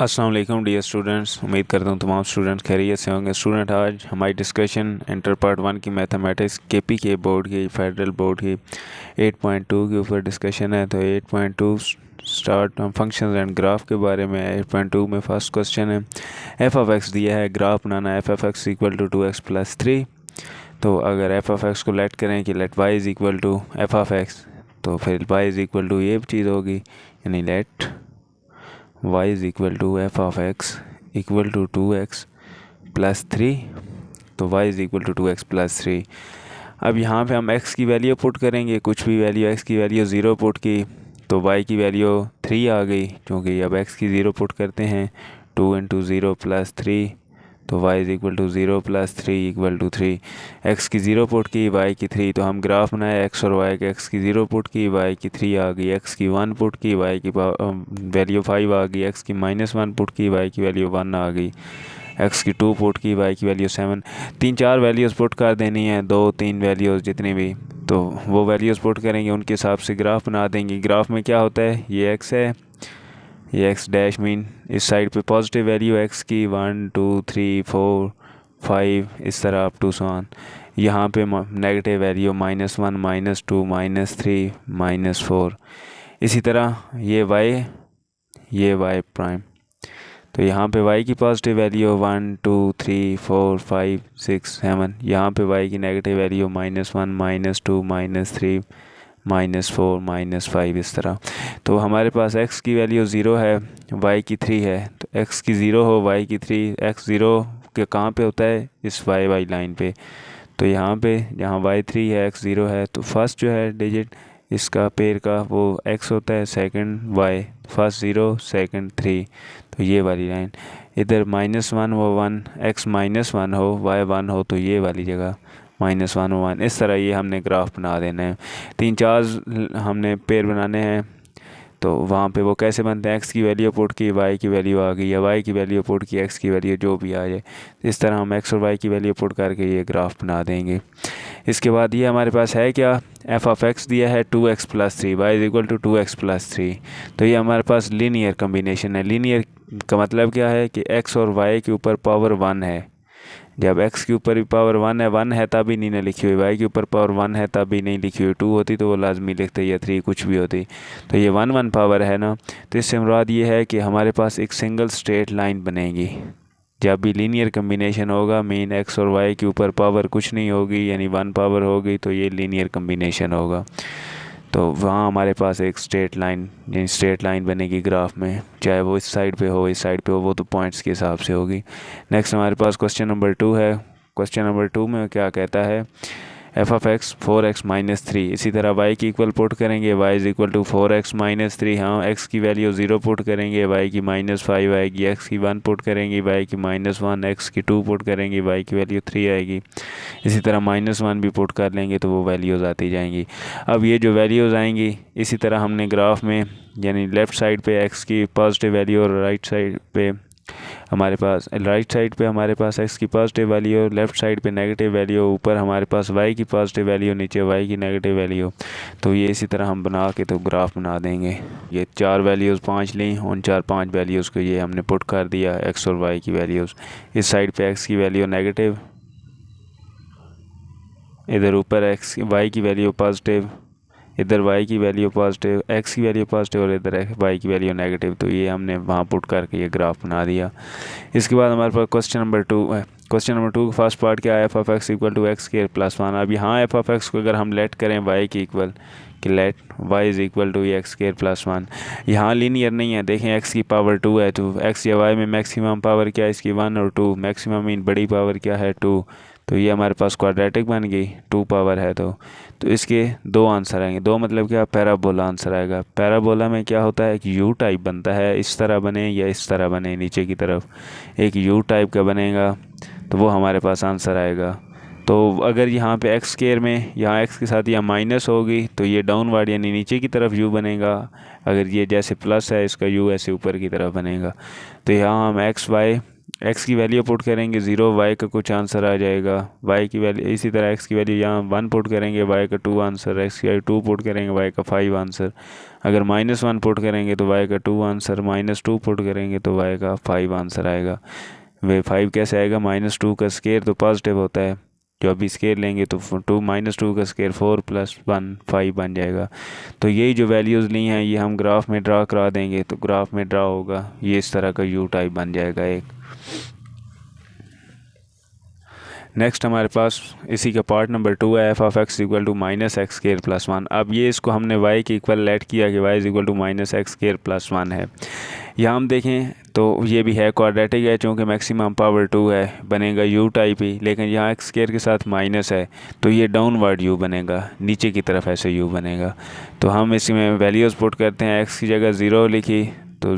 अस्सलाम वालेकुम dear students. उम्मीद करता हूँ तमाम स्टूडेंट्स खैरियत से होंगे। स्टूडेंट, आज हमारी डिस्कशन इंटर पार्ट 1 की मैथमेटिक्स केपी के बोर्ड की फेडरल बोर्ड की 8.2 के ऊपर डिस्कशन है। तो 8.2 स्टार्ट हम फंक्शंस एंड ग्राफ के बारे में। 8.2 में फर्स्ट क्वेश्चन है, एफ ऑफ एक्स दिया है, ग्राफ बनाना है f of x equal to 2x+3। तो अगर एफ ऑफ एक्स को लेट करें कि let y is equal to f of x, तो फिर वाई इज़ इक्वल टू ये चीज़ होगी, यानी let y is equal to f of x equal to 2x+3। तो y is equal to 2x+3। अब यहाँ पे हम x की वैल्यू पुट करेंगे, कुछ भी वैल्यू, x की वैल्यू 0 पुट की तो y की वैल्यू 3 आ गई, क्योंकि अब x की 0 पुट करते हैं 2 × 0 + 3, तो y is equal to 0 + 3 equal to 3। x की 0 पुट की, y की 3, तो हम ग्राफ बनाए x और y के। x की 0 पुट की, y की 3 आ गई, x की 1 पुट की, y की वैल्यू 5 आ गई, x की -1 पुट की, y की वैल्यू 1 आ गई, x की 2 पुट की, y की वैल्यू 7। 3-4 वैल्यूज़ पुट कर देनी है, 2-3 वैल्यूज़ जितनी भी, तो वो वैल्यूज़ पुट करेंगे, उनके हिसाब से ग्राफ बना देंगे। ग्राफ में क्या होता है, ये x है, ये एक्स डैश मीन इस साइड पे पॉजिटिव वैल्यू एक्स की 1 2 3 4 5 इस तरह अप टू सॉन। यहाँ पे नेगेटिव वैल्यू -1 -2 -3 -4। इसी तरह ये y प्राइम, तो यहाँ पे y की पॉजिटिव वैल्यू 1 2 3 4 5 6 7। यहाँ पे y की नेगेटिव वैल्यू -1 -2 -3 -4 -5 इस तरह। तो हमारे पास x की वैल्यू 0 है, y की 3 है, तो x की 0 हो, y की 3। x 0 के कहाँ पे होता है, इस y लाइन पे। तो यहाँ पे जहाँ y 3 है, x 0 है, तो फर्स्ट जो है डिजिट इसका पेयर का वो x होता है, सेकंड y, फर्स्ट 0 सेकंड 3, तो ये वाली लाइन। इधर -1 वो 1, x -1 हो, y 1 हो, तो ये वाली जगह -1 1। इस तरह ये हमने ग्राफ बना देना है। 3-4 हमने पेयर बनाने हैं, तो वहाँ पे वो कैसे बनते हैं, x की वैल्यू पुट की, y की वैल्यू आ गई, या y की वैल्यू पुट की, x की वैल्यू जो भी आ जाए, इस तरह हम x और y की वैल्यू पुट करके ये ग्राफ बना देंगे। इसके बाद ये हमारे पास है क्या, एफ ऑफ एक्स दिया है 2x+3, y is equal to 2x+3। तो ये हमारे पास लीनियर कम्बिनेशन है। लीनियर का मतलब क्या है कि x और y के ऊपर पावर 1 है। जब x के ऊपर भी पावर 1 है तभी नहीं ना लिखी हुई, y के ऊपर पावर 1 है तभी नहीं लिखी हुई। 2 होती तो वो लाजमी लिखते, या 3 कुछ भी होती। तो ये 1 पावर है ना, तो इससे मुराद ये है कि हमारे पास एक सिंगल स्ट्रेट लाइन बनेगी। जब भी लीनियर कम्बिनेशन होगा, मेन x और y के ऊपर पावर कुछ नहीं होगी, यानी 1 पावर होगी, तो ये लीनियर कम्बिनेशन होगा। तो वहाँ हमारे पास एक स्ट्रेट लाइन बनेगी ग्राफ में, चाहे वो इस साइड पे हो, इस साइड पे हो, वो तो पॉइंट्स के हिसाब से होगी। नेक्स्ट हमारे पास क्वेश्चन नंबर 2 है। क्वेश्चन नंबर 2 में क्या कहता है, एफ ऑफ एक्स 4x - 3। इसी तरह y की इक्वल पुट करेंगे, y is equal to 4x - 3। हाँ, x की वैल्यू 0 पुट करेंगे, y की -5 आएगी, x की 1 पुट करेंगे, y की -1, x की 2 पुट करेंगे, y की वैल्यू 3 आएगी। इसी तरह -1 भी पुट कर लेंगे तो वो वैल्यूज़ आती जाएंगी। अब ये जो वैल्यूज़ आएंगी, इसी तरह हमने ग्राफ में, यानी लेफ़्ट साइड पे x की पॉजिटिव वैल्यू और राइट साइड पे हमारे पास x की पॉजिटिव वैल्यू, लेफ़्ट साइड पे नेगेटिव वैल्यू, ऊपर हमारे पास y की पॉजिटिव वैल्यू, नीचे y की नेगेटिव वैल्यू। तो ये इसी तरह हम बना के तो ग्राफ बना देंगे। ये 4 वैल्यूज़ 5 ली, उन 4-5 वैल्यूज़ को ये हमने पुट कर दिया, x और y की वैल्यूज़। इस साइड पे x की वैल्यू नेगेटिव, इधर ऊपर y की वैल्यू पॉजिटिव, इधर y की वैल्यू पॉजिटिव, x की वैल्यू पॉजिटिव, और इधर y की वैल्यू नेगेटिव। तो ये हमने वहाँ पुट करके ये ग्राफ बना दिया। इसके बाद हमारे पास क्वेश्चन नंबर 2 है। क्वेश्चन नंबर 2 का फर्स्ट पार्ट क्या है, f of x equal to x² + 1। अब यहाँ एफ ऑफ एक्स को अगर हम लेट करें y की इक्वल, कि let y is equal to x² + 1। यहाँ लीनियर नहीं है, देखें x की पावर 2 है, तो x या y में मैक्सिमम पावर क्या है इसकी, 1 और 2। मैक्सिमम मीन बड़ी पावर क्या है, 2। तो ये हमारे पास क्वाड्रेटिक बन गई, 2 पावर है। तो इसके 2 आंसर आएंगे। 2 मतलब क्या, पैराबोला आंसर आएगा। पैराबोला में क्या होता है, एक यू टाइप बनता है, इस तरह बने या इस तरह बने, नीचे की तरफ एक यू टाइप का बनेगा, तो वो हमारे पास आंसर आएगा। तो अगर यहाँ पे x² में यहाँ x के साथ यहाँ माइनस होगी, तो ये डाउनवर्ड यानी नीचे की तरफ u बनेगा। अगर ये जैसे प्लस है, इसका u ऐसे ऊपर की तरफ बनेगा। तो यहाँ हम x y एक्स की वैल्यू पुट करेंगे 0, वाई का कुछ आंसर आ जाएगा, वाई की वैल्यू इसी तरह एक्स की वैल्यू यहाँ 1 पुट करेंगे, वाई का 2 आंसर, एक्स की वैल्यू 2 पुट करेंगे, वाई का 5 आंसर। अगर -1 पुट करेंगे तो वाई का 2 आंसर, -2 पुट करेंगे तो वाई का 5 आंसर आएगा। वे 5 कैसे आएगा, -2 का स्केयर तो पॉजिटिव होता है, जो अभी स्केयर लेंगे तो 2 का स्केयर 4 + 1 5 बन जाएगा। तो यही जो वैल्यूज़ ली हैं ये हम ग्राफ में ड्रा करा देंगे, तो ग्राफ में ड्रा होगा, ये इस तरह का यू टाइप बन जाएगा एक। नेक्स्ट हमारे पास इसी का पार्ट नंबर 2 है, f(x) = -x² + 1। अब ये इसको हमने y के इक्वल लेट किया कि y = -x² + 1 है। यहाँ हम देखें तो ये भी है क्वाड्रेटिक है, चूँकि मैक्सिमम पावर 2 है, बनेगा u टाइप ही, लेकिन यहाँ x² के साथ माइनस है तो ये डाउनवर्ड u बनेगा, नीचे की तरफ ऐसे u बनेगा। तो हम इसमें वैल्यूज़ पुट करते हैं, x की जगह 0 लिखी तो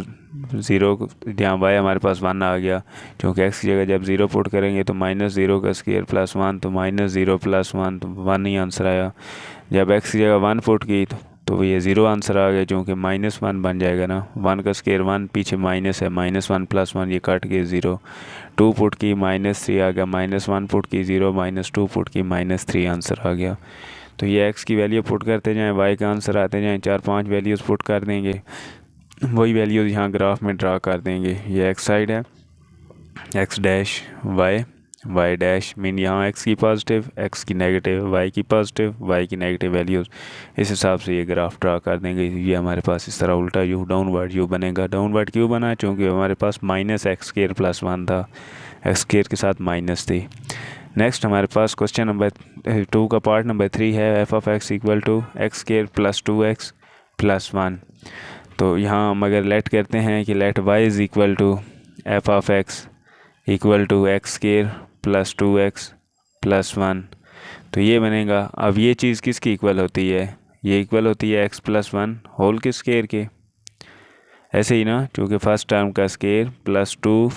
0, यहाँ y हमारे पास 1 आ गया, क्योंकि x की जगह जब 0 पुट करेंगे तो -0 का स्केयर + 1 तो -0 + 1 तो 1 ही आंसर आया। जब x की जगह 1 पुट की तो ये 0 आंसर आ गया, क्योंकि -1 बन जाएगा ना, 1 का स्केयर 1, पीछे माइनस है, -1 + 1 ये कट के 0। 2 पुट की -3 आ गया, -1 पुट की 0, -2 पुट की -3 आंसर आ गया। तो ये x की वैल्यू पुट करते जाएँ, y का आंसर आते जाएँ, 4-5 वैल्यूज़ पुट कर देंगे, वही वैल्यूज़ यहाँ ग्राफ में ड्रा कर देंगे। ये x साइड है, x dash y dash, mean यहाँ x की पॉजिटिव, x की नेगेटिव, y की पॉजिटिव, y की नेगेटिव वैल्यूज़, इस हिसाब से ये ग्राफ ड्रा कर देंगे। ये हमारे पास इस तरह उल्टा यू डाउनवर्ड यू बनेगा। डाउनवर्ड क्यों बना, क्योंकि हमारे पास -x² + 1 था, x² के साथ माइनस थी। नेक्स्ट हमारे पास क्वेश्चन नंबर 2 का पार्ट नंबर 3 है, f(x) = x² + 2x + 1। तो यहाँ हम अगर लेट करते हैं कि let y = f(x) = x² + 2x + 1, तो ये बनेगा। अब ये चीज़ किसकी इक्वल होती है, ये इक्वल होती है x + 1 होल के स्केयर के, ऐसे ही ना, क्योंकि फर्स्ट टर्म का square +2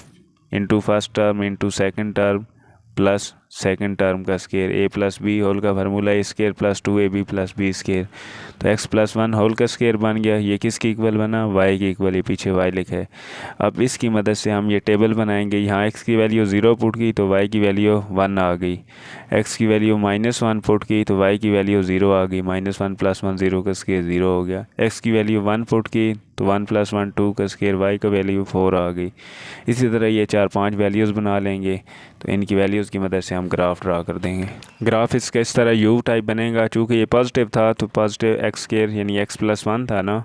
× first term × second term plus second term का स्केयर, a + b होल का फार्मूला a² + 2ab + b²। तो x + 1 होल का स्केयर बन गया, ये किसकी इक्वल बना, y की इक्वल, ये पीछे y लिखा है। अब इसकी मदद से हम ये टेबल बनाएंगे, यहाँ x की वैल्यू 0 पुट की तो y की वैल्यू 1 आ गई, x की वैल्यू -1 पुट की तो y की वैल्यू 0 आ गई, -1 + 1 0 का स्केयर 0 हो गया। x की वैल्यू 1 पुट की तो 1 + 1 2 का स्केयर, y का वैल्यू 4 आ गई। इसी तरह ये 4-5 वैल्यूज़ बना लेंगे, तो इनकी वैल्यूज़ की मदद से हम ग्राफ ड्रा कर देंगे। ग्राफ इसका इस तरह यू टाइप बनेगा, चूँकि ये पॉजिटिव था तो पॉजिटिव x² यानी x + 1 था ना,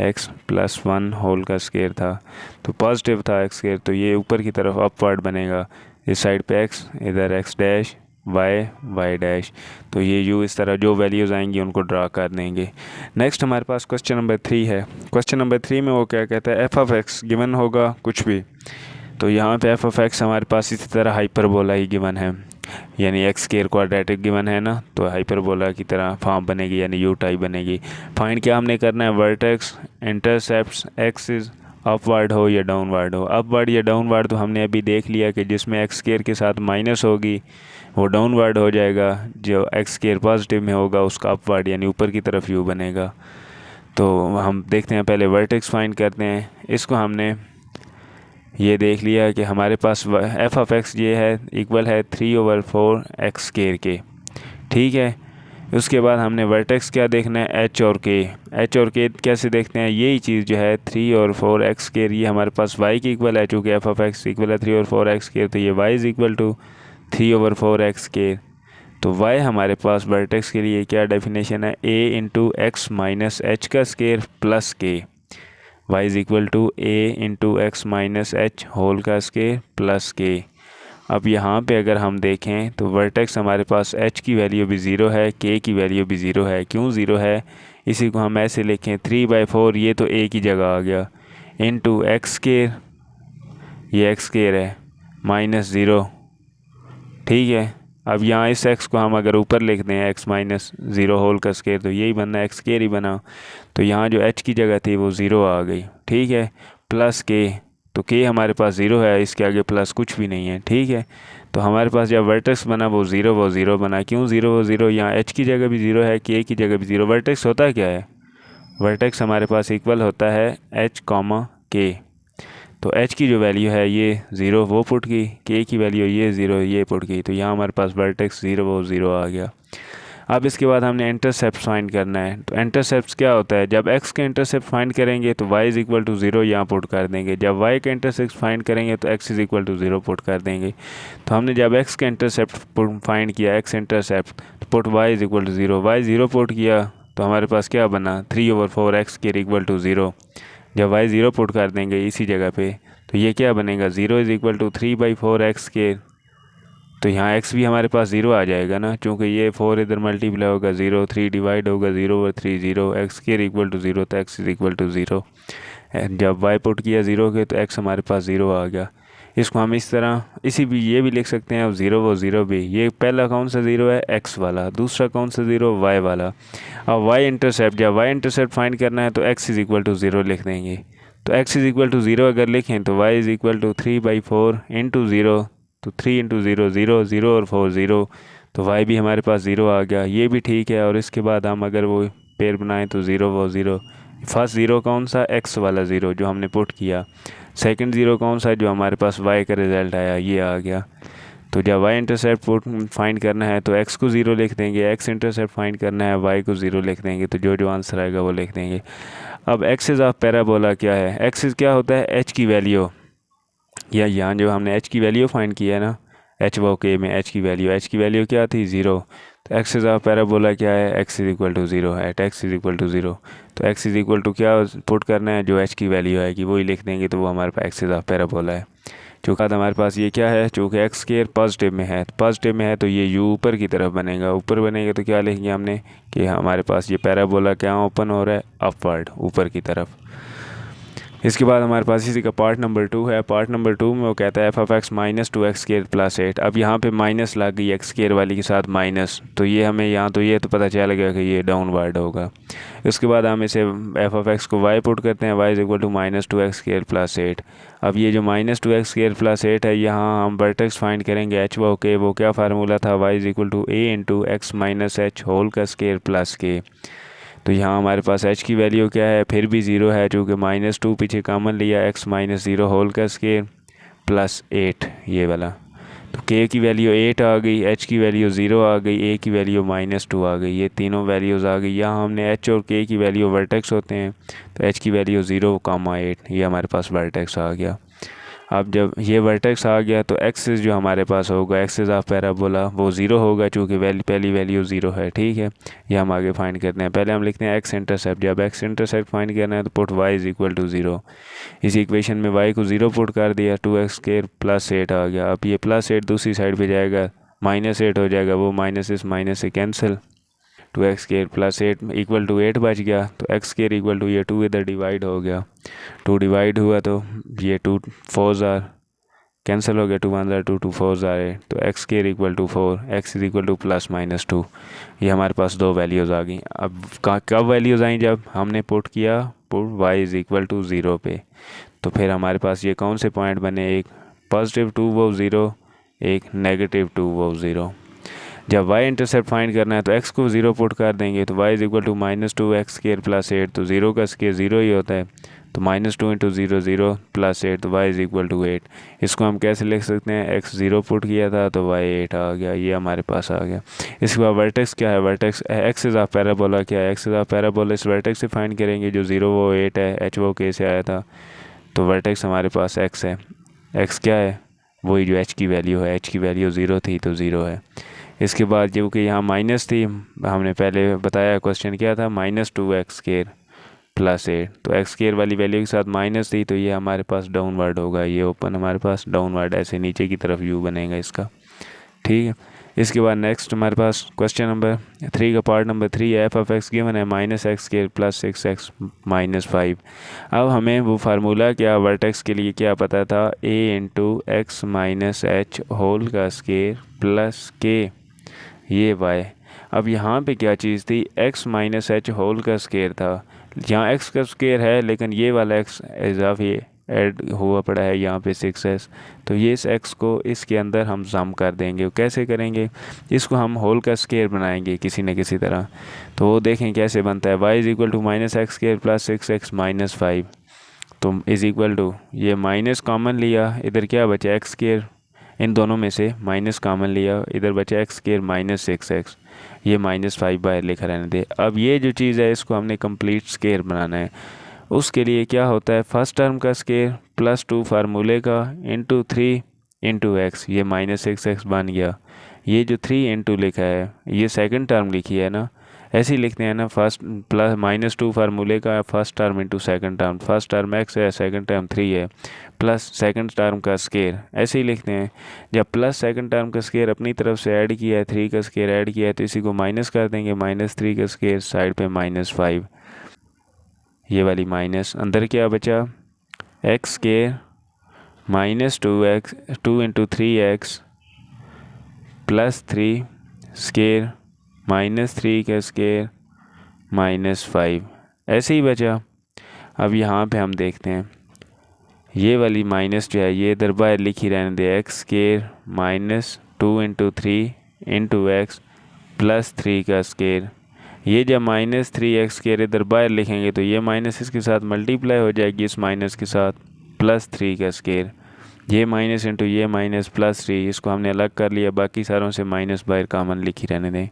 x + 1 होल का स्केयर था तो पॉजिटिव था x², तो ये ऊपर की तरफ अपवर्ड बनेगा, इस साइड पे x, इधर x डैश, y डैश। तो ये u इस तरह जो वैल्यूज़ आएंगी उनको ड्रा कर देंगे। नेक्स्ट हमारे पास क्वेश्चन नंबर 3 है। क्वेश्चन नंबर 3 में वो क्या कहता है, f(x) गिवन होगा कुछ भी, तो यहाँ पे f(x) हमारे पास इसी तरह हाइपरबोला ही गिवन है, यानी x² क्वाड्रेटिक गिवन है ना, तो हाइपरबोला की तरह फॉर्म बनेगी, यानी यू टाइप बनेगी। फाइंड क्या हमने करना है, वर्टेक्स इंटरसेप्ट्स एक्सिस अपवर्ड हो या डाउनवर्ड हो। अपवर्ड या डाउनवर्ड तो हमने अभी देख लिया कि जिसमें x² के साथ माइनस होगी वो डाउनवर्ड हो जाएगा, जो x² पॉजिटिव में होगा उसका अपवर्ड यानी ऊपर की तरफ यू बनेगा। तो हम देखते हैं, पहले वर्टेक्स फाइंड करते हैं। इसको हमने ये देख लिया कि हमारे पास f(x) ये है इक्वल है 3/4 x² के, ठीक है। उसके बाद हमने वर्टेक्स क्या देखना है, h और k कैसे देखते हैं, यही चीज़ जो है 3 और 4 x², ये हमारे पास y की इक्वल है, चूँकि f(x) इक्वल है 3 और 4 x², तो ये y = 3/4 x²। तो y हमारे पास वर्टेक्स के लिए क्या डेफिनेशन है, a × x - h का square plus k, y = a × x - h whole का स्केयर प्लस k। अब यहाँ पे अगर हम देखें तो वर्टेक्स हमारे पास h की वैल्यू भी 0 है, k की वैल्यू भी 0 है। क्यों 0 है, इसी को हम ऐसे लिखें 3/4, ये तो a की जगह आ गया, इंटू x², ये x² है, -0, ठीक है। अब यहाँ इस x को हम अगर ऊपर लिख दें x - 0 होल का स्केयर, तो यही बनना, x² ही बना। तो यहाँ जो h की जगह थी वो 0 आ गई, ठीक है, प्लस k, तो k हमारे पास 0 है, इसके आगे प्लस कुछ भी नहीं है, ठीक है। तो हमारे पास जब वर्टेक्स बना वो 0 बना। क्यों 0, यहाँ h की जगह भी 0 है, k की जगह भी 0। वर्टेक्स होता क्या है, वर्टेक्स हमारे पास इक्वल होता है h, k। तो एच की जो वैल्यू है ये 0 वो पुट की, के की वैल्यू ये 0 ये पुट की, तो यहाँ हमारे पास वर्टेक्स 0 वो 0 आ गया। अब इसके बाद हमने इंटरसेप्ट फाइंड करना है। तो इंटरसेप्ट क्या होता है, जब x के इंटरसेप्ट फाइंड करेंगे तो y इज़ इक्वल टू 0 यहाँ पुट कर देंगे, जब y के इंटरसेप्ट फाइंड करेंगे तो x is equal to 0 put कर देंगे। तो हमने जब x के इंटरसेप्ट फाइंड किया, x इंटरसेप्ट, तो put y is equal to 0, y 0 put किया तो हमारे पास क्या बना 3/4 x के इक्वल टू 0। जब y 0 पुट कर देंगे इसी जगह पे तो ये क्या बनेगा 0 इज़ इक्वल टू 3/4 x के, तो यहाँ x भी हमारे पास 0 आ जाएगा ना, क्योंकि ये 4 इधर मल्टीप्लाई होगा 0, 3 डिवाइड होगा 0/3 0, x के इक्वल टू 0 तो x इज इक्वल टू 0। जब y पुट किया 0 के तो x हमारे पास 0 आ गया। इसको हम इस तरह ये भी लिख सकते हैं अब 0 वो 0 भी। ये पहला कौन सा 0 है x वाला, दूसरा कौन सा 0 y वाला। अब y इंटरसेप्ट, जब y इंटरसेप्ट फाइंड करना है तो x इज इक्वल टू 0 लिख देंगे। तो x इज इक्वल टू 0 अगर लिखें तो y is equal to 3/4 into 0, तो 3 इंटू 0 0 0 और 4 0, तो y भी हमारे पास 0 आ गया, ये भी ठीक है। और इसके बाद हम अगर वो पेयर बनाएं तो 0 वो 0। फर्स्ट 0 कौन सा, x वाला 0 जो हमने पुट किया। सेकंड 0 कौन सा, जो हमारे पास y का रिज़ल्ट आया, ये आ गया। तो जब y इंटरसेप्ट फाइंड करना है तो x को 0 लिख देंगे, x इंटरसेप्ट फाइंड करना है y को 0 लिख देंगे, तो जो आंसर आएगा वो लिख देंगे। अब एक्सिस ऑफ पैराबोला क्या है, एक्सिस क्या होता है h की वैल्यू, या यहाँ जो हमने h की वैल्यू फाइंड किया है ना, h वो के में h की वैल्यू क्या थी 0। तो एक्सिस ऑफ पैराबोला क्या है, x इज इक्वल टू 0 है, x इज इक्वल टू 0। तो x इज इक्वल टू क्या पुट करना है, जो h की वैल्यू आएगी वही लिख देंगे, तो वो हमारे पास एक्सिस ऑफ पैराबोला है। चूँकि हमारे पास ये क्या है, चूँकि एक्स स्क्वायर पॉजिटिव में है, पॉजिटिव में है तो ये u ऊपर की तरफ बनेगा, ऊपर बनेगा तो क्या लिखेंगे हमने कि हमारे पास ये पैराबोला क्या ओपन हो रहा है, अपवर्ड ऊपर की तरफ। इसके बाद हमारे पास इसी का पार्ट नंबर 2 है। पार्ट नंबर 2 में वो कहता है f(x minus 2x square plus 8)। अब यहाँ पे माइनस लग गई x स्क्वायर वाली के साथ माइनस, तो ये हमें यहाँ तो ये तो पता चल गया कि ये डाउनवर्ड होगा। उसके बाद हम इसे f(x) को y पुट करते हैं, y is equal to minus 2x square plus 8। अब ये जो माइनस 2x स्क्वायर प्लस 8 है, यहाँ हम वर्टेक्स फाइंड करेंगे h वो के, वो क्या फार्मूला था, y is equal to a into x minus h whole का स्क्वायर प्लस के। तो यहाँ हमारे पास h की वैल्यू क्या है, फिर भी 0 है, चूँकि -2 पीछे कॉमन लिया, x माइनस 0 होल का स्क्वायर प्लस 8 ये वाला। तो k की वैल्यू 8 आ गई, h की वैल्यू 0 आ गई, a की वैल्यू -2 आ गई, ये तीनों वैल्यूज़ आ गई। यहाँ हमने h और k की वैल्यू वर्टेक्स होते हैं, तो h की वैल्यू 0, 8 ये हमारे पास वर्टेक्स आ गया। अब जब ये वर्टेक्स आ गया तो एक्सिस जो हमारे पास होगा, एक्सिस ऑफ पैराबोला वो 0 होगा, चूँकि पहली वैल्यू 0 है, ठीक है। ये हम आगे फाइंड करते हैं। पहले हम लिखते हैं एक्स इंटरसेप्ट, जब एक्स इंटरसेप्ट फाइंड करना है तो put y is equal to 0। इस इक्वेशन में y को 0 पुट कर दिया, 2x स्क्वायर प्लस 8 आ गया। अब ये प्लस 8 दूसरी साइड पे जाएगा, -8 हो जाएगा, वो माइनस से cancel, 2x square plus 8 equal to 8 बच गया। तो x स्क्वायर इक्वल टू ये 2 इधर डिवाइड हो गया, 2 डिवाइड हुआ तो ये 2 4 कैंसिल हो गया, 2 1 2 2 4 8। तो x square equal to 4, x is equal to plus -2। ये हमारे पास दो वैल्यूज़ आ गई। अब कब वैल्यूज़ आई, जब हमने पुट किया put y is equal to 0 पे। तो फिर हमारे पास ये कौन से पॉइंट बने, एक +2 वो 0, एक -2 वो 0। जब y इंटरसेप्ट फाइंड करना है तो x को 0 पुट कर देंगे, तो y is equal to -2x square plus 8, तो 0 का स्क्वायर 0 ही होता है, तो -2 इंटू 0 0 प्लस 8, तो y इज इक्वल टू 8। इसको हम कैसे लिख सकते हैं, x 0 पुट किया था तो y 8 आ गया, ये हमारे पास आ गया। इसके बाद वर्टेक्स क्या है, वर्टेक्स एक्सिस ऑफ पैराबोला क्या है, एक्सिस ऑफ पैराबोला इस वर्टेक्स से फाइंड करेंगे, जो 0 वो 8 है, h वो k से आया था, तो वर्टेक्स हमारे पास x है। x क्या है, वही जो h की वैल्यू है, h की वैल्यू 0 थी तो 0 है। इसके बाद जो कि यहाँ माइनस थी, हमने पहले बताया क्वेश्चन क्या था, -2x स्क्वायर प्लस 8, तो x स्क्वायर वाली वैल्यू के साथ माइनस थी, तो ये हमारे पास डाउनवर्ड होगा, ये ओपन हमारे पास डाउनवर्ड ऐसे नीचे की तरफ व्यू बनेगा इसका, ठीक है। इसके बाद नेक्स्ट हमारे पास क्वेश्चन नंबर 3 का पार्ट नंबर 3 है। f(x) गिवन है -x square plus 6x minus 5। अब हमें वो फार्मूला क्या वर्टेक्स के लिए क्या पता था, a into x minus h whole का स्क्वायर प्लस k, ये y। अब यहाँ पे क्या चीज़ थी, x माइनस h होल का स्क्वायर था, यहाँ x का स्क्वायर है लेकिन ये वाला x इजाफी ऐड हुआ पड़ा है यहाँ पे 6s, तो ये इस x को इसके अंदर हम जम कर देंगे। कैसे करेंगे, इसको हम होल का स्क्वायर बनाएंगे किसी न किसी तरह, तो वो देखें कैसे बनता है। y is equal to -x square plus 6x minus 5, तो इज़ इक्वल टू ये माइनस कॉमन लिया, इधर क्या बचा एक्स स्क्वायर, इन दोनों में से माइनस कॉमन लिया, इधर बचा एक्स स्क्वायर माइनस 6x, ये -5 बाहर लिखा रहने दे। अब ये जो चीज़ है इसको हमने कंप्लीट स्क्वायर बनाना है। उसके लिए क्या होता है, फर्स्ट टर्म का स्क्वायर +2 फार्मूले का इंटू 3 इंटू एक्स, ये -6x बन गया। ये जो 3 इंटू लिखा है ये सेकंड टर्म लिखी है ना, ऐसे ही लिखते हैं ना, फर्स्ट -2 फार्मूले का first term into second term, first term x है, सेकंड टर्म 3 है, प्लस सेकंड टर्म का स्क्वायर, ऐसे ही लिखते हैं। जब प्लस सेकंड टर्म का स्क्वायर अपनी तरफ से ऐड किया है, 3 का स्क्वायर ऐड किया है, तो इसी को माइनस कर देंगे, -3 का स्क्वायर साइड पे -5, ये वाली माइनस, अंदर क्या बचा x square -2 into 3x plus 3 square -3 का स्क्वायर -5, ऐसे ही बचा। अब यहाँ पे हम देखते हैं ये वाली माइनस जो है ये इधर बाहर लिखी रहने दे, X square -2 into 3 into X plus 3 का स्क्वायर। ये जब -3x स्क्वायर इधर बाहर लिखेंगे तो ये माइनस इसके साथ मल्टीप्लाई हो जाएगी इस माइनस के साथ, +3 का स्क्वायर, ये माइनस इंटू ये माइनस +3, इसको हमने अलग कर लिया, बाकी सारों से माइनस बाहर कॉमन लिखी रहने दें।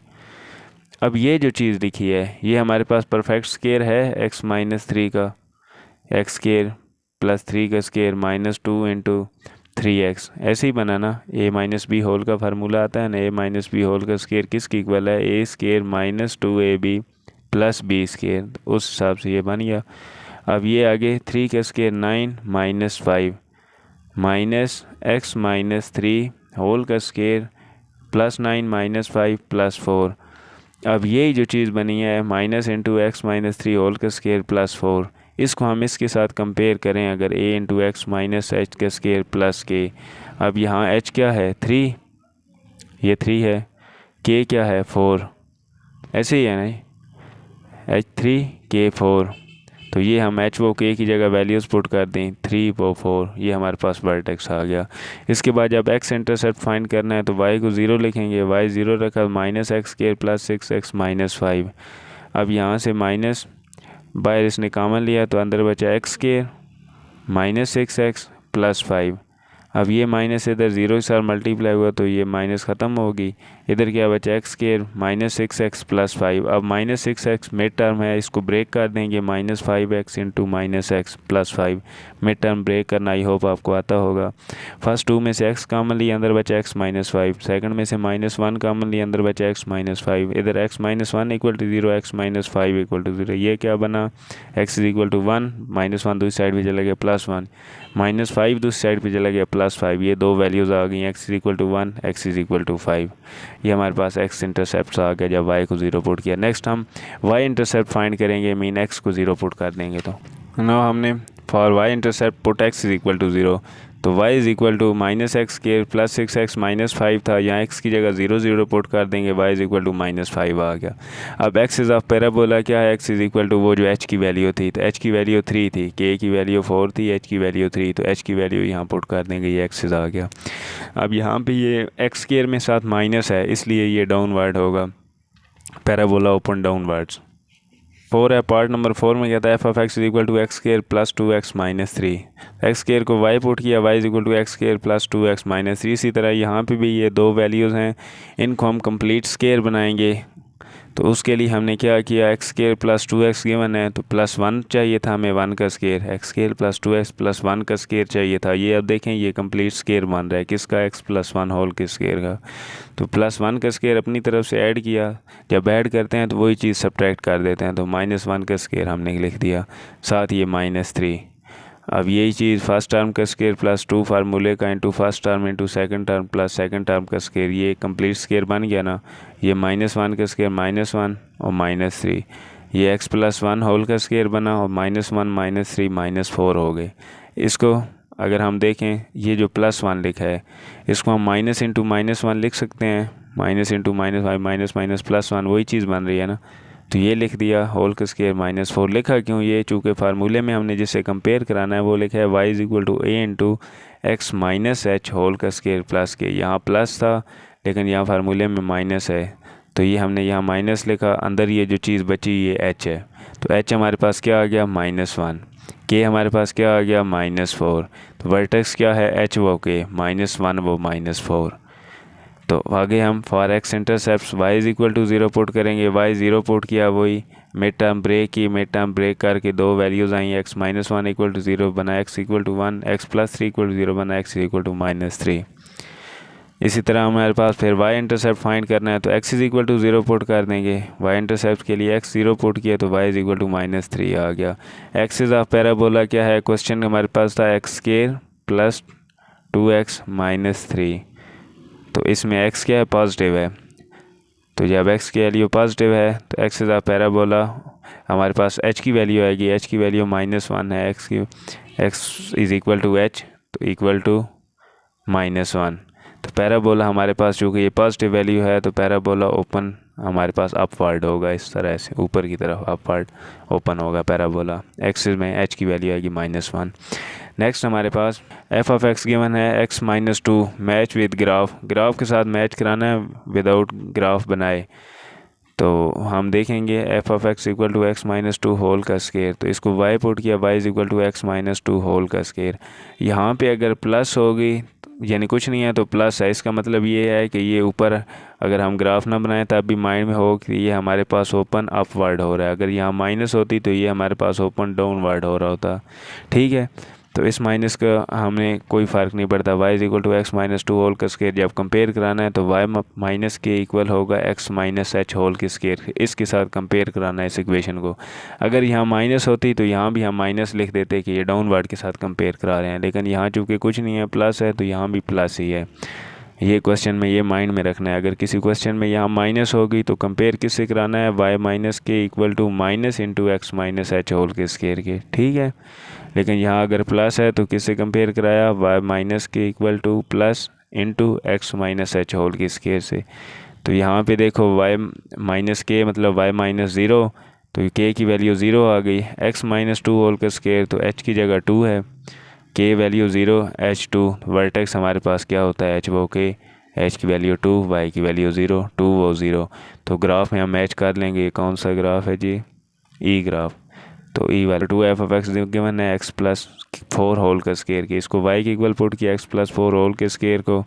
अब ये जो चीज़ लिखी है ये हमारे पास परफेक्ट स्क्वायर है x -3 का, एक्स स्क्वायर प्लस 3 का स्क्वायर -2 इंटू 3x, ऐसे ही बनाना। a माइनस बी होल का फार्मूला आता है ना, a माइनस बी होल का स्क्वायर किसकी इक्वल है, a square -2ab plus b square, उस हिसाब से ये बन गया। अब ये आगे 3 का स्क्वायर 9 -5 माइनस x -3 होल का स्क्वायर +9 -5 +4। अब यही जो चीज़ बनी है माइनस इंटू एक्स -3 होल का स्क्वायर +4, इसको हम इसके साथ कंपेयर करें अगर a into x minus H का स्क्वायर प्लस k। अब यहाँ h क्या है 3, ये 3 है, k क्या है 4, ऐसे ही है ना, h3 k 4, तो ये हम h वो k की जगह वैल्यूज़ पुट कर दें, 3 वो 4, ये हमारे पास वर्टेक्स आ गया। इसके बाद जब x इंटरसेप्ट फाइंड करना है तो y को 0 लिखेंगे, y 0 रखा -x² प्लस 6x -5। अब यहाँ से माइनस बाहर इसने कॉमन लिया तो अंदर बचा x² -6x प्लस 5। अब ये माइनस इधर 0 के साथ मल्टीप्लाई हुआ तो ये माइनस ख़त्म होगी, इधर क्या बचा x² -6x प्लस 5। अब -6x मिड टर्म है, इसको ब्रेक कर देंगे, -5x into -x plus 5, mid term break करना आई होप आपको आता होगा। फर्स्ट 2 में से x कॉमन लिया, अंदर बचा x -5, सेकंड में से -1 कॉमन लिया, अंदर बचा x -5, इधर x -1 = 0, x -5 = 0, ये क्या बना x = 1, -1 दूसरी साइड पे चला गया +1, -5 दूसरी साइड पे चला गया +5, ये दो वैल्यूज़ आ गई, x = 1, x = 5। ये हमारे पास x इंटरसेप्ट आ गया जब y को 0 पुट किया। नेक्स्ट हम y इंटरसेप्ट फाइंड करेंगे, मीन x को 0 पुट कर देंगे। तो नो हमने for y intercept put x = 0, तो y = -x² प्लस 6x -5 था, यहाँ x की जगह 0 0 पुट कर देंगे, y = -5 आ गया। अब एक्सिस ऑफ पैराबोला क्या है, x = वो जो h की वैल्यू थी, तो h की वैल्यू 3 थी, k की वैल्यू 4 थी, h की वैल्यू 3, तो h की वैल्यू यहाँ पुट कर देंगे, ये एक्सिस आ गया। अब यहाँ पे ये x² में साथ माइनस है इसलिए ये डाउनवर्ड होगा, पैराबोला ओपन डाउनवर्ड्स। 4 है, पार्ट नंबर 4 में कहता है f(x) = x² plus 2x -3, x² को y पुट किया, y = x² प्लस 2x -3। इसी तरह यहाँ पे भी ये दो वैल्यूज़ हैं, इनको हम कंप्लीट स्क्वायर बनाएंगे, तो उसके लिए हमने क्या किया, x² प्लस 2x गिवन है तो +1 चाहिए था हमें 1 का square, x² plus 2x plus 1 का स्क्वायर चाहिए था। ये अब देखें ये कंप्लीट स्क्वायर बन रहा है किसका, x + 1 होल के स्क्वायर का, तो +1 का स्क्वायर अपनी तरफ से ऐड किया, जब ऐड करते हैं तो वही चीज़ सब्ट्रैक्ट कर देते हैं, तो -1 का स्क्वायर हमने लिख दिया, साथ ये -3। अब यही चीज़ फर्स्ट टर्म का स्क्वायर प्लस 2 फार्मूले का into first term into second term plus second term का स्क्वायर, ये कंप्लीट स्क्वायर बन गया ना। ये -1 का स्क्वायर -1 और -3, ये x + 1 होल का स्क्वायर बना और -1 -3 -4 हो गए। इसको अगर हम देखें ये जो +1 लिखा है इसको हम माइनस इंटू -1 लिख सकते हैं, माइनस इंटू -5 माइनस माइनस +1 वही चीज़ बन रही है ना, तो ये लिख दिया होल का स्क्वायर -4 लिखा क्यों, ये चूँकि फार्मूले में हमने जिससे कंपेयर कराना है वो लिखा है y = a into x -h whole का स्क्वायर प्लस के, यहाँ प्लस था लेकिन यहाँ फार्मूले में माइनस है तो ये हमने यहाँ माइनस लिखा, अंदर ये जो चीज़ बची ये h है, तो h हमारे पास क्या आ गया -1। के हमारे पास क्या आ गया -4। तो वर्टेक्स क्या है एच वो के, -1 वो -4। तो आगे हम for x intercept y is equal to 0 put करेंगे, y 0 पुट किया, वही मिड टर्म ब्रेक की, मिड टर्म ब्रेक करके दो वैल्यूज़ आई, x -1 इक्वल टू 0 बना, x equal to 1, x + 3 equal to 0 बना, x इक्वल टू -3। इसी तरह हमारे पास फिर y इंटरसेप्ट फाइंड करना है, तो x is equal to 0 put कर देंगे, y इंटरसेप्ट के लिए x 0 पुट किया तो y इज़ इक्वल टू -3 आ गया। एक्सिस ऑफ पैराबोला क्या है, क्वेश्चन हमारे पास था x² + 2x - 3। तो इसमें x क्या है, पॉजिटिव है। तो जब x की वैल्यू पॉजिटिव है तो एक्सिस ऑफ पैराबोला हमारे पास h की वैल्यू आएगी, h की वैल्यू -1 है, x is equal to h, तो इक्वल टू -1। तो पैराबोला हमारे पास चूँकि ये पॉजिटिव वैल्यू है तो पैराबोला ओपन हमारे पास अपवर्ड होगा, इस तरह से ऊपर की तरफ अपवर्ड ओपन होगा पैराबोला। एक्सिस में h की वैल्यू आएगी -1। नेक्स्ट हमारे पास f(x) गिवन है x - 2 मैच विद ग्राफ के साथ मैच कराना है विदाउट ग्राफ बनाए। तो हम देखेंगे f(x) equal to x - 2 whole का स्केयर, तो इसको y पुट किया, y is equal to x - 2 whole का स्केयर। यहाँ पे अगर प्लस होगी यानी कुछ नहीं है तो प्लस है, इसका मतलब ये है कि ये ऊपर अगर हम ग्राफ ना बनाएं तब भी माइंड में हो कि ये हमारे पास ओपन अपवर्ड हो रहा है। अगर यहाँ माइनस होती तो ये हमारे पास ओपन डाउनवर्ड हो रहा होता। ठीक है, तो इस माइनस का हमें कोई फ़र्क नहीं पड़ता। y is equal to x - 2 whole का स्केयर जब कंपेयर कराना है तो y माइनस के इक्वल होगा x - h होल के स्केयर, इसके साथ कंपेयर कराना है इस इक्वेशन को। अगर यहाँ माइनस होती तो यहाँ भी हम माइनस लिख देते कि ये डाउनवर्ड के साथ कंपेयर करा रहे हैं, लेकिन यहाँ चूँकि कुछ नहीं है प्लस है तो यहाँ भी प्लस ही है। ये क्वेश्चन में ये माइंड में रखना है। अगर किसी क्वेश्चन में यहाँ माइनस होगी तो कंपेयर किससे कराना है, y minus k equal to minus into x - h whole के स्केयर के। ठीक है, लेकिन यहाँ अगर प्लस है तो किससे कंपेयर कराया, y minus k equal to plus into x - h whole के स्केयर से। तो यहाँ पे देखो y माइनस के मतलब y - 0, तो k की वैल्यू 0 आ गई। x - 2 होल का स्केयर तो h की जगह 2 है, k वैल्यू 0, h 2। वर्टेक्स हमारे पास क्या होता है h वो k, h की वैल्यू 2, y की वैल्यू 0, 2 वो 0। तो ग्राफ में हम मैच कर लेंगे। कौन सा ग्राफ है जी, ई ग्राफ। तो ई वाला 2f(x) गिवन है x + 4 होल का स्केयर की, इसको y के इक्वल पुट किया x + 4 होल के स्केयर को।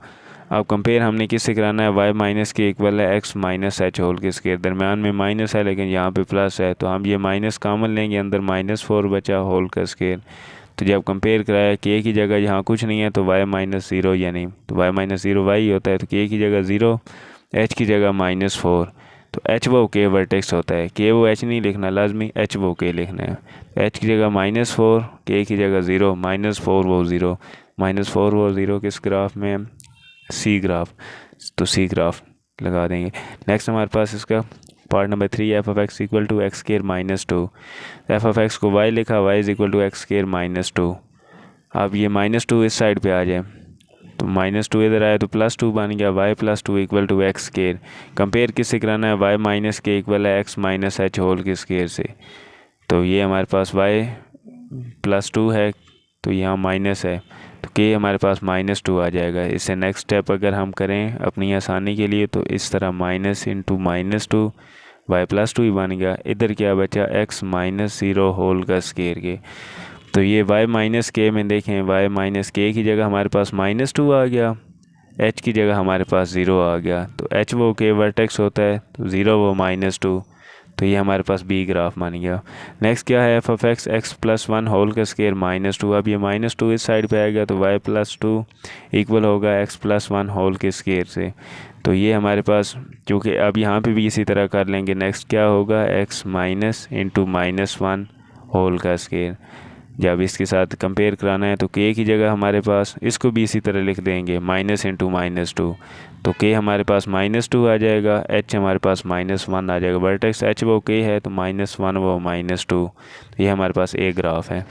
अब कंपेयर हमने किससे कराना है, y माइनस के इक्वल है x - h होल के स्केयर। दरमियान में माइनस है लेकिन यहाँ पे प्लस है, तो हम ये माइनस कॉमन लेंगे, अंदर -4 बचा होल का स्केयर। तो जब कंपेयर कराया k की जगह यहाँ कुछ नहीं है तो y - 0 यानी तो y - 0 y होता है, तो k की जगह 0, h की जगह -4। तो h वो k वर्टेक्स होता है, k वो h नहीं लिखना लाजमी, h वो k लिखना है। h की जगह -4, k की जगह 0, -4 वो 0, -4 वो 0 किस ग्राफ में, सी ग्राफ। तो सी ग्राफ लगा देंगे। नेक्स्ट हमारे पास इसका part number 3, f(x) equal to x² - 2। f(x) को y लिखा, y is equal to x² - 2। अब ये -2 इस साइड पे आ जाए तो -2 इधर आया तो +2 बन गया, y + 2 equal to x²। Compare किससे कराना है, y माइनस के इक्वल है x - h होल के स्केयर से। तो ये हमारे पास y + 2 है तो यहाँ माइनस है, तो k हमारे पास -2 आ जाएगा। इससे नेक्स्ट स्टेप अगर हम करें अपनी आसानी के लिए तो इस तरह माइनस इंटू -2, y + 2 ही बन गया। इधर क्या बचा, x - 0 होल का स्केयर के। तो ये y - k में देखें, y - k की जगह हमारे पास -2 आ गया, h की जगह हमारे पास 0 आ गया। तो h वो k वर्टेक्स होता है, तो 0 वो -2, तो ये हमारे पास बी ग्राफ बन गया। नेक्स्ट क्या है, f(x) x + 1 होल का स्केयर -2। अब ये -2 इस साइड पे आएगा तो y + 2 इक्वल होगा x + 1 होल के स्केयर से। तो ये हमारे पास क्योंकि अब यहाँ पे भी इसी तरह कर लेंगे। नेक्स्ट क्या होगा, x - इंटू -1 होल का स्केयर। जब इसके साथ कंपेयर कराना है तो k की जगह हमारे पास इसको भी इसी तरह लिख देंगे, माइनस इंटू -2। तो k हमारे पास -2 आ जाएगा, h हमारे पास -1 आ जाएगा। वर्टेक्स h वो k है तो -1 वो -2। तो ये हमारे पास एक ग्राफ है।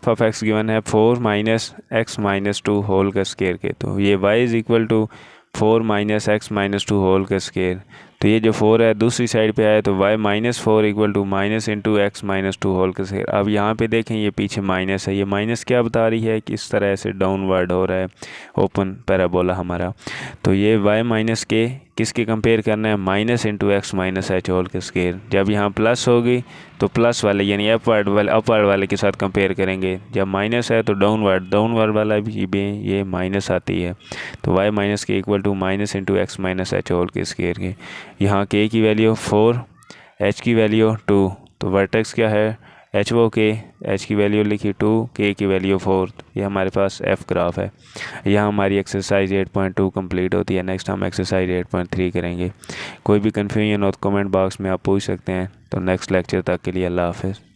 f(x) गिवन है 4 - x - 2 होल का स्केयर के। तो ये y is equal to 4 - x - 2 whole का स्केयर। तो ये जो 4 है दूसरी साइड पे आए तो y-4 equal to minus into x minus 2 whole के स्क्वायर। अब यहाँ पे देखें ये पीछे माइनस है, ये माइनस क्या बता रही है कि इस तरह से डाउनवर्ड हो रहा है ओपन पैराबोला हमारा। तो ये y-k किसके कंपेयर करना है, minus into x minus h whole के स्क्वायर। जब यहाँ प्लस होगी तो प्लस वाले यानी अपवर्ड वाले के साथ कंपेयर करेंगे। जब माइनस है तो डाउनवर्ड वाला भी ये माइनस आती है। तो y-k equal to minus into x minus h whole के स्क्वायर के। यहाँ k की वैल्यू 4, h की वैल्यू 2, तो वर्टेक्स क्या है HOK, h की वैल्यू लिखी 2, k की वैल्यू 4। ये हमारे पास f ग्राफ है। यहाँ हमारी एक्सरसाइज 8.2 कंप्लीट होती है। नेक्स्ट हम एक्सरसाइज 8.3 करेंगे। कोई भी कन्फ्यूजन हो तो कमेंट बॉक्स में आप पूछ सकते हैं। तो नेक्स्ट लेक्चर तक के लिए अल्लाह हाफ़िज़।